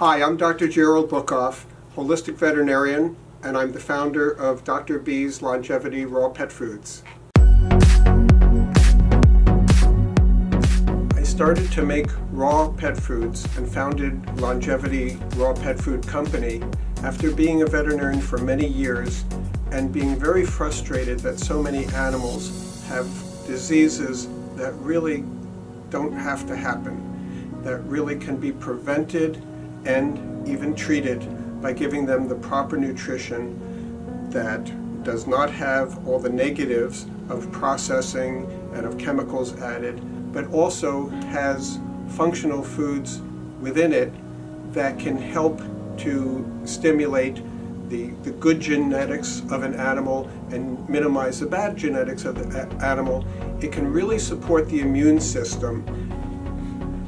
Hi, I'm Dr. Gerald Buchoff, holistic veterinarian, and I'm the founder of Dr. B's Longevity Raw Pet Foods. I started to make raw pet foods and founded Longevity Raw Pet Food Company after being a veterinarian for many years and being very frustrated that so many animals have diseases that really don't have to happen, that really can be prevented and even treated by giving them the proper nutrition that does not have all the negatives of processing and of chemicals added, but also has functional foods within it that can help to stimulate the good genetics of an animal and minimize the bad genetics of the animal. It can really support the immune system.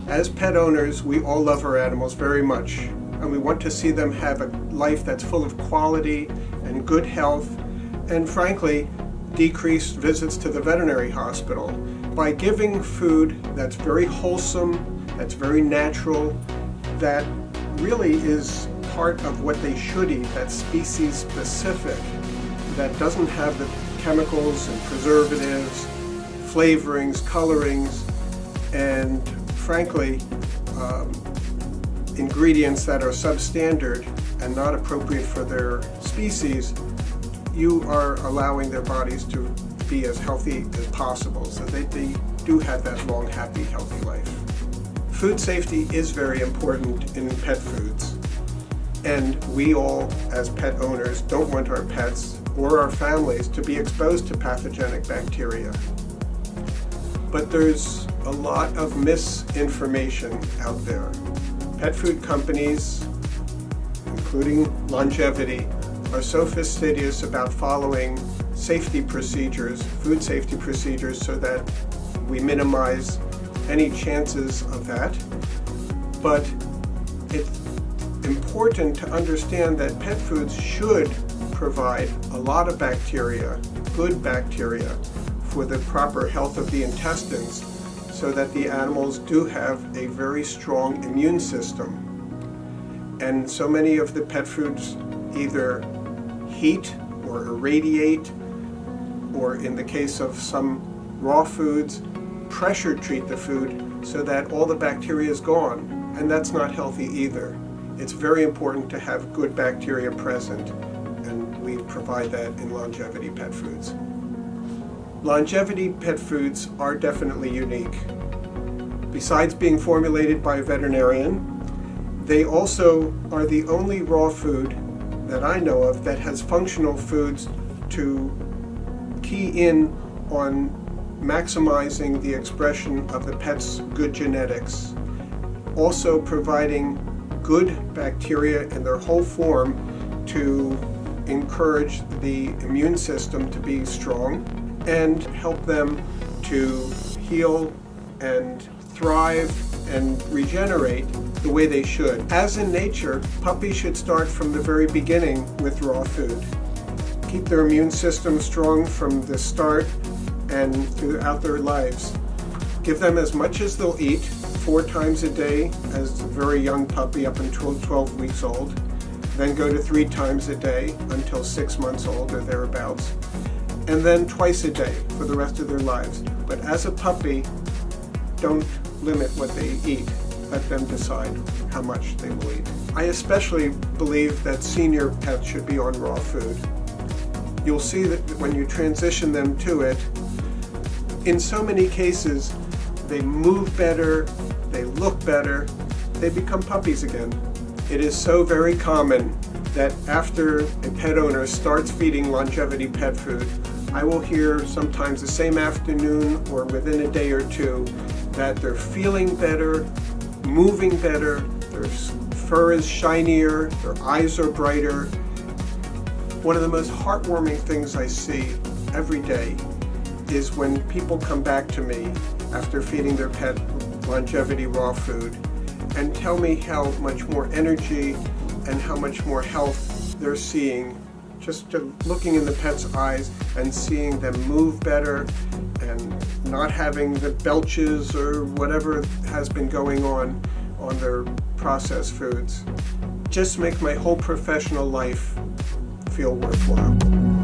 As pet owners, we all love our animals very much, and we want to see them have a life that's full of quality and good health, and frankly, decreased visits to the veterinary hospital. By giving food that's very wholesome, that's very natural, that really is part of what they should eat, that's species specific, that doesn't have the chemicals and preservatives, flavorings, colorings, and frankly, ingredients that are substandard and not appropriate for their species, you are allowing their bodies to be as healthy as possible so that they do have that long, happy, healthy life. Food safety is very important in pet foods, and we all, as pet owners, don't want our pets or our families to be exposed to pathogenic bacteria. But there's a lot of misinformation out there. Pet food companies, including Longevity, are so fastidious about following safety procedures, food safety procedures, so that we minimize any chances of that. But it's important to understand that pet foods should provide a lot of bacteria, good bacteria, for the proper health of the intestines, so that the animals do have a very strong immune system. And so many of the pet foods either heat or irradiate, or in the case of some raw foods, pressure treat the food so that all the bacteria is gone, and that's not healthy either. It's very important to have good bacteria present, and we provide that in Longevity Pet Foods. Longevity Pet Foods are definitely unique. Besides being formulated by a veterinarian, they also are the only raw food that I know of that has functional foods to key in on maximizing the expression of the pet's good genetics, also providing good bacteria in their whole form to encourage the immune system to be strong and help them to heal and thrive and regenerate the way they should. As in nature, puppies should start from the very beginning with raw food. Keep their immune system strong from the start and throughout their lives. Give them as much as they'll eat, 4 times a day as a very young puppy up until 12 weeks old, then go to 3 times a day until 6 months old or thereabouts, and then twice a day for the rest of their lives. But as a puppy, don't limit what they eat. Let them decide how much they will eat. I especially believe that senior pets should be on raw food. You'll see that when you transition them to it, in so many cases, they move better, they look better, they become puppies again. It is so very common that after a pet owner starts feeding Longevity pet food, I will hear sometimes the same afternoon or within a day or two that they're feeling better, moving better, their fur is shinier, their eyes are brighter. One of the most heartwarming things I see every day is when people come back to me after feeding their pet Longevity raw food and tell me how much more energy and how much more health they're seeing just looking in the pet's eyes and seeing them move better and not having the belches or whatever has been going on on their processed foods just make my whole professional life feel worthwhile.